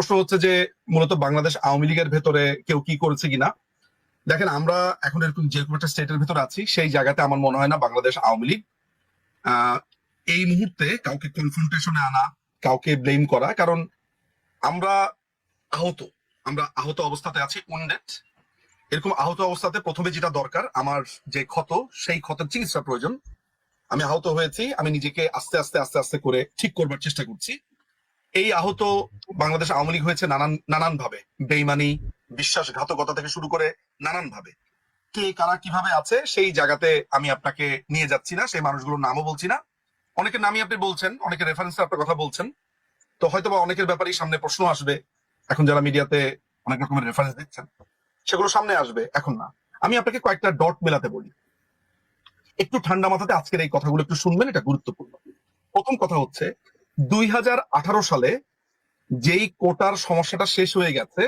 প্রশ্ন হচ্ছে যে মূলত বাংলাদেশ আওয়ামী লীগের ভেতরে কেউ কি করেছে কিনা। দেখেন, আমরা এখন এরকম যেরকম একটা স্টেটের ভেতরে আছি, সেই জায়গাতে আমার মনে হয় না বাংলাদেশ আওয়ামী লীগ আহ এই মুহূর্তে কাউকে কনফ্রন্টেশনে আনা, কাউকে ব্লেম করা। কারণ আমরা আহত, আমরা আহত অবস্থাতে আছি, উন্ডেড। এরকম আহত অবস্থাতে প্রথমে যেটা দরকার, আমার যে ক্ষত, সেই ক্ষতের চিকিৎসা প্রয়োজন। আমি আহত হয়েছি, আমি নিজেকে আস্তে আস্তে আস্তে আস্তে করে ঠিক করবার চেষ্টা করছি। এই আহত বাংলাদেশ আওয়ামী লীগ হয়েছে নানান নানান ভাবে, বেইমানি, বিশ্বাসঘাতকতা থেকে শুরু করে নানান ভাবে। কে কারা কিভাবে আছে সেই জায়গাতে আমি আপনাকে নিয়ে যাচ্ছি না, সেই মানুষগুলোর নামও বলছি না। অনেকের নামই আপনি বলছেন, অনেকের রেফারেন্সে আপনার কথা বলছেন, তো হয়তো বা অনেকের ব্যাপারেই সামনে প্রশ্ন আসবে। এখন যারা মিডিয়াতে অনেক রকমের রেফারেন্স দিচ্ছেন, সেগুলো সামনে আসবে, এখন না। আমি আপনাকে কয়েকটা ডট মেলাতে বলি, একটু ঠান্ডা মাথাতে আজকের এই কথাগুলো একটু শুনবেন, এটা গুরুত্বপূর্ণ। প্রথম কথা হচ্ছে, 2018 সালে যেই কোটার সমস্যাটা শেষ হয়ে গেছে,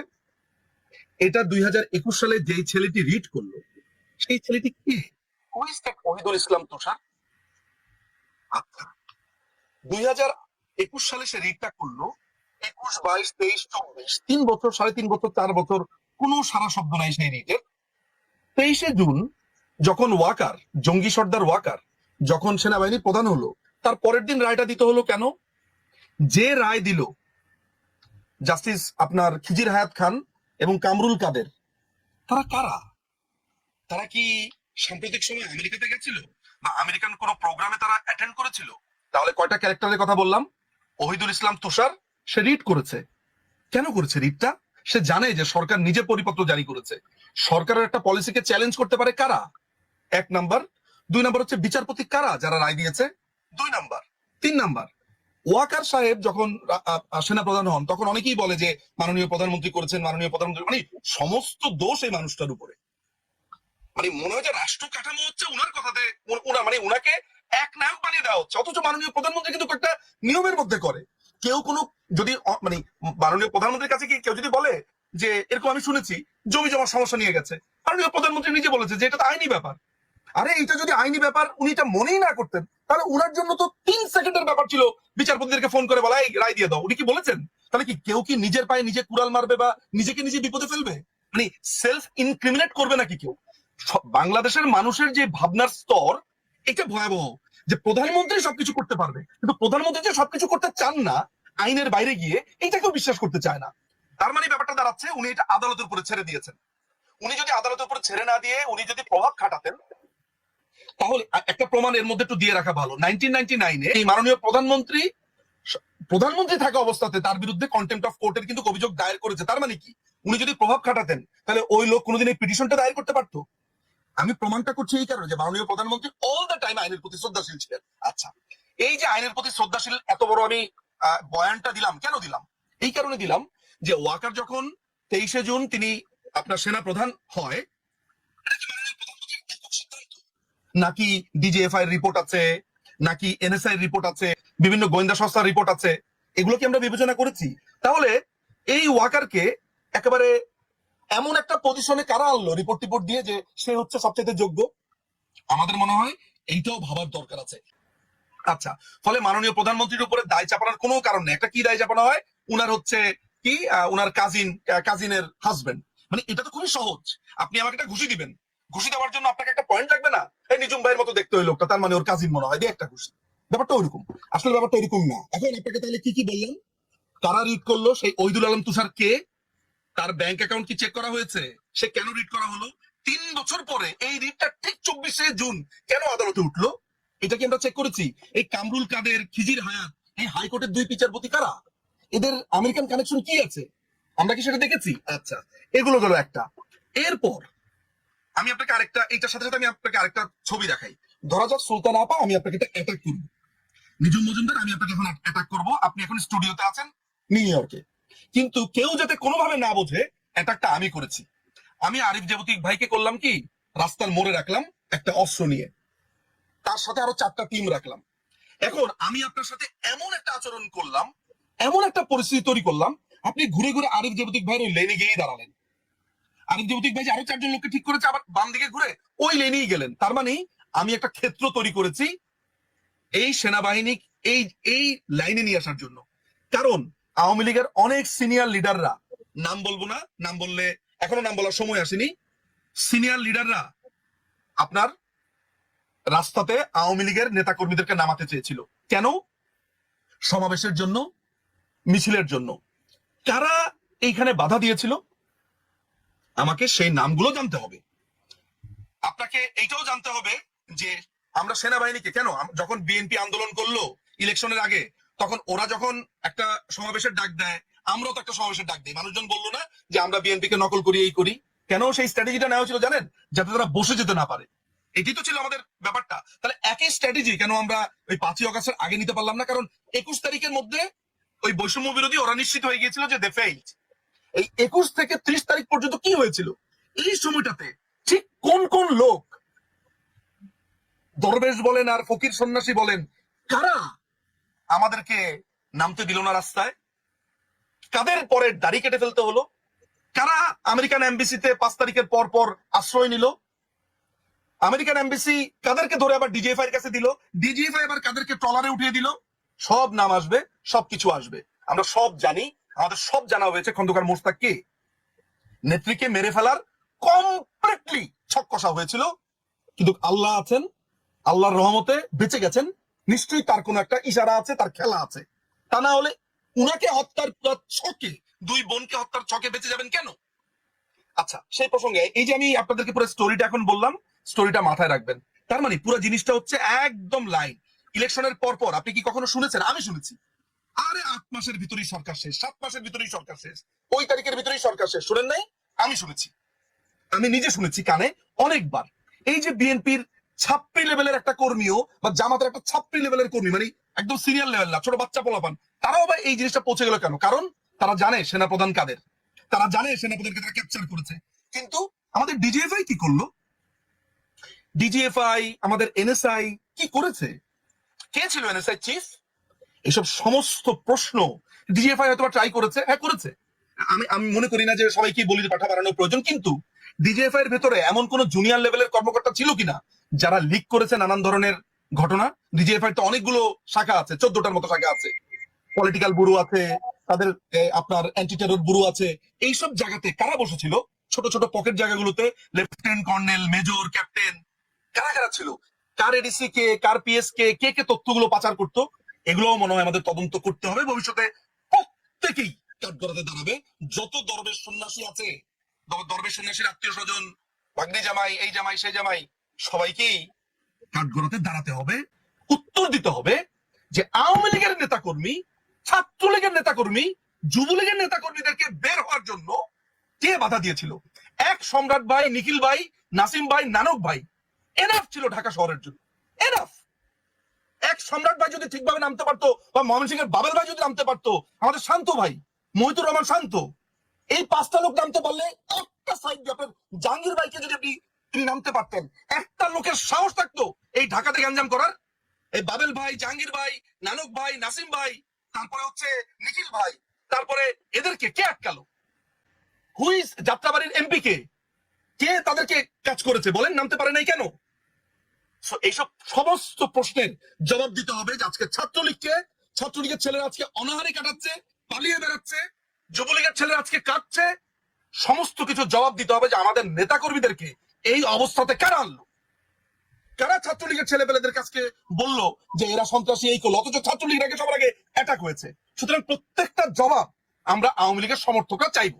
এটা 2021 সালে যেই ছেলেটি রিড করলো, সেই ছেলেটি কে? ওহিদুল ইসলাম তুষার। আচ্ছা, 2021 সালে সে রিডটা করলো, 21, 22, 23, 24, 3 বছর, 3.5 বছর, 4 বছর কোনো সারা শব্দ নাই সেই রিটের। 23শে জুন যখন ওয়াকার, জঙ্গি সর্দার ওয়াকার যখন সেনাবাহিনীর প্রধান হলো, তার পরের দিন রায়টা দিতে হলো কেন? যে রায় দিল জাস্টিস আপনার খিজির হায়াত খান এবং কামরুল কাদের, তারা কারা? তারা কি সাম্প্রতিক সময় আমেরিকাতে গেছিল, বা আমেরিকান কোন প্রোগ্রামে তারা অ্যাটেন্ড করেছিল? তাহলে কয়টা ক্যারেক্টারের কথা বললাম? ওহিদুল ইসলাম তুষার, সে রিড করেছে। কেন করেছে রিডটা? সে জানে যে সরকার নিজে পরিপত্র জারি করেছে। সরকারের একটা পলিসিকে চ্যালেঞ্জ করতে পারে কারা? 1 নাম্বার। 2 নাম্বার হচ্ছে বিচারপতি কারা যারা রায় দিয়েছে, 2 নাম্বার। 3 নাম্বার, ওয়াকার সাহেব যখন সেনা প্রধান হন, তখন অনেকেই বলে যে মাননীয় প্রধানমন্ত্রী করেছেন, মাননীয় প্রধানমন্ত্রী, মানে সমস্ত দোষ এই মানুষটার উপরে। মানে মনে হয় যে রাষ্ট্র কাঠামো হচ্ছে উনার কথাতে, মানে উনাকে এক নায়ক বানিয়ে দেওয়া হচ্ছে, অথচ মাননীয় প্রধানমন্ত্রী কিন্তু একটা নিয়মের মধ্যে করে। কেউ কোনো যদি মানে মাননীয় প্রধানমন্ত্রীর কাছে কি কেউ যদি বলে যে এরকম আমি শুনেছি জমি জমার সমস্যা নিয়ে গেছে, মাননীয় প্রধানমন্ত্রী নিজে বলেছে যে এটা তো আইনি ব্যাপার। আরে এটা যদি আইনি ব্যাপার উনি এটা মনেই না করতেন, তাহলে উনার জন্য তো 3 সেকেন্ডের ব্যাপার ছিল বিচারপতিদেরকে ফোন করে বলা এই রায় দিয়ে দাও। উনি কি বলেছেন? তাহলে কি কেউ কি নিজের পায়ে নিজে কুড়াল মারবে বা নিজেকে নিজে বিপদে ফেলবে? মানে সেলফ ইনক্রিমিনেট করবে নাকি কেউ? বাংলাদেশের মানুষের যে ভাবনার স্তর, এটা ভয়াবহ। যে প্রধানমন্ত্রী সবকিছু করতে পারবে, কিন্তু প্রধানমন্ত্রী যে সবকিছু করতে চান না আইনের বাইরে গিয়ে, এইটা কেউ বিশ্বাস করতে চায় না। তার মানে ব্যাপারটা দাঁড়াচ্ছে উনি এটা আদালতের উপরে ছেড়ে দিয়েছেন। উনি যদি আদালতের উপরে ছেড়ে না দিয়ে উনি যদি প্রভাব খাটাতেন, তাহলে একটা প্রমাণ এর মধ্যে একটু দিয়ে রাখা ভালো। 1999-এ এই মাননীয় প্রধানমন্ত্রী প্রধানমন্ত্রী থাকা অবস্থাতে তার বিরুদ্ধে কন্টেম্পট অফ কোর্টের কিন্তু অভিযোগ দায়ের করেছে। তার মানে কি, উনি যদি প্রভাব খাটাতেন তাহলে ওই লোক কোনোদিন এই পিটিশনটা দায়ের করতে পারতো? আমি প্রমাণটা করছি এই কারণে যে মাননীয় প্রধানমন্ত্রী অল দ্য টাইম আইনের প্রতি শ্রদ্ধাশীল ছিলেন। আচ্ছা, এই যে আইনের প্রতি শ্রদ্ধাশীল এত বড় আমি বয়ানটা দিলাম, কেন দিলাম? এই কারণে দিলাম যে ওয়াকার যখন 23শে জুন তিনি আপনার সেনা প্রধান হয়, নাকি ডিজিএফআই রিপোর্ট আছে, নাকি এনএসআই রিপোর্ট আছে, বিভিন্ন গোয়েন্দা সংস্থার রিপোর্ট আছে, এগুলো কি আমরা বিবেচনা করেছি? তাহলে এই ওয়াকারকে একেবারে এমন একটা পজিশনে কারা আনলো রিপোর্ট টিপোর্ট দিয়ে যে সে হচ্ছে সবচেয়ে যোগ্য? আমাদের মনে হয় এইটাও ভাবার দরকার আছে। আচ্ছা, ফলে মাননীয় প্রধানমন্ত্রীর উপরে দায় চাপানোর কোনো কারণ নেই। একটা কি দায় চাপানো হয়? উনার হচ্ছে কি উনার কাজিনের হাজবেন্ড। মানে এটা তো খুবই সহজ। আপনি আমাকে একটা ঘুষি দিবেন, ঘুষি দেওয়ার জন্য আপনাকে একটা পয়েন্ট লাগবে না? এই নিজুম ভাইয়ের মতো দেখতে ওই লোকটা, তার মানে ওর কাজিন মনে হয়, দিয়ে একটা ঘুষি। ব্যাপারটা ওইরকম। আসলে ব্যাপারটা এরকম না। এখন আপনাকে তাহলে কি কি বললাম, কারা রিড করলো, সেই ওহিদুল আলম তুষার কে, তার ব্যাংক অ্যাকাউন্ট কি চেক করা হয়েছে, সে কেন রিড করা হলো, 3 বছর পরে এই রিডটা ঠিক 24শে জুন কেন আদালতে উঠলো, এটা কি আমরা চেক করেছি? এই কামরুল কাদের, খিজির হায়াত, এই হাইকোর্টের 2 বিচারপতি কারা? এদের আমেরিকান কানেকশন কি আছে? আমরা কি সেটা দেখেছি? আচ্ছা, এগুলো গেল একটা। এরপর আমি আপনাকে আরেকটা, এইটার সাথে সাথে আমি আপনাকে আরেকটা ছবি দেখাই। ধরা যাক সুলতান আপা, আমি আপনাকে একটা অ্যাটাক করবো, নিজুম মজুমদার, আমি আপনাকে এখন অ্যাটাক করবো, আপনি এখন স্টুডিওতে আছেন নিউ ইয়র্কে, কিন্তু কেউ যাতে কোনোভাবে না বোঝে অ্যাটাকটা আমি করেছি। আমি আরিফ জেবতিক ভাইকে করলাম কি, রাস্তার মোড়ে রাখলাম একটা অস্ত্র নিয়ে, তার সাথে আরো 4টা টিম রাখলাম। এখন আমি আপনার সাথে এমন একটা আচরণ করলাম, এমন একটা পরিস্থিতি তৈরি করলাম, আপনি ঘুরে ঘুরে আরিফ জেবতিক ভাইয়ের ওই লেনে গিয়েই দাঁড়ালেন। আরিফ জেবতিক ভাই যে আরো 4জন লোককে ঠিক করেছে, আবার বাম দিকে ঘুরে ওই লেনেই গেলেন। তার মানে আমি একটা ক্ষেত্র তৈরি করেছি এই সেনাবাহিনী এই এই লাইনে নিয়ে আসার জন্য। কারণ আওয়ামী লীগের অনেক সিনিয়র লিডাররা, নাম বলবো না, নাম বললে এখনো নাম বলার সময় আসেনি, সিনিয়র লিডাররা আপনার রাস্তাতে আওয়ামী লীগের নেতা কর্মীদেরকে নামাতে চেয়েছিল। কেন? সমাবেশের জন্য, মিছিলের জন্য। কারা এইখানে বাধা দিয়েছিল? আমাকে সেই নামগুলো জানতে হবে। আপনাকে এইটাও জানতে হবে যে আমরা সেনাবাহিনীকে কেন, যখন বিএনপি আন্দোলন করলো ইলেকশনের আগে, তখন ওরা যখন একটা সমাবেশের ডাক দেয়, আমরাও তো একটা সমাবেশের ডাক দিই। মানুষজন বললো না যে আমরা বিএনপি কে নকল করি, এই করি? কেন সেই স্ট্র্যাটেজিটা নেওয়া ছিল জানেন? যাতে তারা বসে যেতে না পারে। এটি তো ছিল আমাদের ব্যাপারটা। তাহলে একই স্ট্র্যাটেজি কেন আমরা ওই 5ই অগস্টের আগে নিতে পারলাম না? কারণ 21 তারিখের মধ্যে ওই বৈষম্য বিরোধী ওরা নিশ্চিত হয়ে গিয়েছিল যে দে ফেইলড। এই 21 থেকে 30 তারিখ পর্যন্ত কি হয়েছিল? এই সময়টাতে ঠিক কোন কোন লোক, দরবেশ বলেন আর ফকির সন্ন্যাসী বলেন, কারা আমাদেরকে নামতে দিল না রাস্তায়? কাদের পরে দাড়ি কেটে ফেলতে হলো? কারা আমেরিকান এমবিসিতে 5 তারিখের পর পর আশ্রয় নিল? আমেরিকান এমবিসি কাদেরকে ধরে আবার ডিজিএফআই এর কাছে দিল? ডিজিএফআই আবার কাদেরকে ট্রলারে উঠিয়ে দিল? সব নাম আসবে, সবকিছু আসবে, আমরা সব জানি। আমাদের সব জানা হয়েছে খন্দকার মোশতাককে নেত্রীকে মেরে ফেলার কমপ্লিটলি ছক কষা হয়েছিল। কিন্তু আল্লাহ আছেন, আল্লাহর রহমতে বেঁচে গেছেন। নিশ্চয়ই তার কোনো একটা ইশারা আছে, তার খেলা আছে। তা না হলে উনাকে হত্যার ছকে, দুই বোনকে হত্যার ছকে বেঁচে যাবেন কেন? আচ্ছা, সেই প্রসঙ্গে এই যে আমি আপনাদেরকে পুরো স্টোরিটা এখন বললাম, স্টোরিটা মাথায় রাখবেন। তার মানে পুরো জিনিসটা হচ্ছে একদম লাইন। ইলেকশনের পর পর আপনি কি কখনো শুনেছেন? আমি শুনেছি, আরে 8 মাসের ভিতরেই সরকার শেষ, 7 মাসের ভিতরেই সরকার শেষ, ওই তারিখের ভিতরেই সরকার শেষ। শুনেন নাই? আমি শুনেছি, আমি নিজে শুনেছি কানে অনেকবার। এই যে বিএনপির ছাত্রী লেভেলের একটা কর্মীও, বা জামাতের একটা ছাত্রী লেভেলের কর্মী, মানে একদম সিনিয়র লেভেল না, ছোট বাচ্চা পোলাপান, তারাও বা এই জিনিসটা পৌঁছে গেল কেন? কারণ তারা জানে সেনাপ্রধান কাদের, তারা জানে সেনাপ্রধানকে তারা ক্যাপচার করেছে। কিন্তু আমাদের ডিজিএফআই কি করলো? ডিজিএফআই, আমাদের এনএসআই কি করেছে? কে ছিল এনএসআই চিফ? এসব সমস্ত প্রশ্ন ডিজিএফআই হয়তো ট্রাই করেছে, হ্যাঁ করেছে। আমি আমি মনে করি না যে সবাইকে বলি পাঠা বাড়ানোর প্রয়োজন, কিন্তু ডিজিএফআই এর ভেতরে এমন কোন জুনিয়র লেভেলের কর্মকর্তা ছিল কিনা যারা লিক করেছে নানান ধরনের ঘটনা? ডিজিএফআই তো অনেকগুলো শাখা আছে, 14টার মতো শাখা আছে, পলিটিক্যাল ব্যুরো আছে, তাদের আপনার অ্যান্টি টেরর ব্যুরো আছে। এইসব জায়গাতে কারা বসেছিল? ছোট ছোট পকেট জায়গাগুলোতে লেফটেন্যান্ট কর্নেল, মেজর, ক্যাপ্টেন, কারা কারা ছিল? কার এডিসি কে, কার পিএস কে, কে কে তথ্যগুলো পাচার করতো? এগুলোও মনে হয় আমাদের তদন্ত করতে হবে। ভবিষ্যতে প্রত্যেকেই কাঠগড়াতে দাঁড়াবে। যত দরবেশ সন্ন্যাসী আছে, দরবেশ সন্ন্যাসীর আত্মীয় স্বজন, ভাগ্নি জামাই, এই জামাই সেই জামাই, সবাইকেই কাঠগড়াতে দাঁড়াতে হবে, উত্তর দিতে হবে যে আওয়ামী লীগের নেতাকর্মী, ছাত্রলীগের নেতাকর্মী, যুবলীগের নেতাকর্মীদেরকে বের হওয়ার জন্য কে বাধা দিয়েছিল? এক সম্রাট ভাই, নিখিল ভাই, নাসিম ভাই, নানক ভাই এনাফ ছিল ঢাকা শহরের জন্য, এনাফ। এক সম্রাট ভাই যদি ঠিকভাবে নামতে পারতো, বা ময়মনসিংহের বাবেল ভাই যদি নামতে পারতো, আমাদের শান্ত ভাই, মহিতুর রহমান শান্ত, এই 5টা লোক নামতে পারলে, একটা সাইড দিয়ে আপনার জাহাঙ্গীর ভাইকে যদি আপনি তিনি নামতে পারতেন, একটা লোকের সাহস থাকতো এই ঢাকাতে গ্যাঞ্জাম করার? এই বাবেল ভাই, জাহাঙ্গীর ভাই, নানক ভাই, নাসিম ভাই, তারপরে হচ্ছে নিখিল ভাই, তারপরে এদেরকে কে আটকালো? হুইজ যাত্রাবাড়ির এমপি কে, কে তাদেরকে কাজ করেছে বলেন? নামতে পারে নাই কেন? এইসব সমস্ত প্রশ্নের জবাব দিতে হবে যে আজকে ছাত্রলীগের ছেলেরা আজকে অনাহারে কাটাচ্ছে, পালিয়ে বেড়াচ্ছে, যুবলীগের ছেলেরা আজকে কাটছে। সমস্ত কিছু জবাব দিতে হবে যে আমাদের নেতাকর্মীদেরকে এই অবস্থাতে কারা আনলো, কারা ছাত্রলীগের ছেলেপেলেদের কাছে বললো যে এরা সন্ত্রাসী, এই করলো, অথচ ছাত্রলীগের আগে সবার আগে অ্যাটাক হয়েছে। সুতরাং প্রত্যেকটা জবাব আমরা আওয়ামী লীগের সমর্থকরা চাইবো।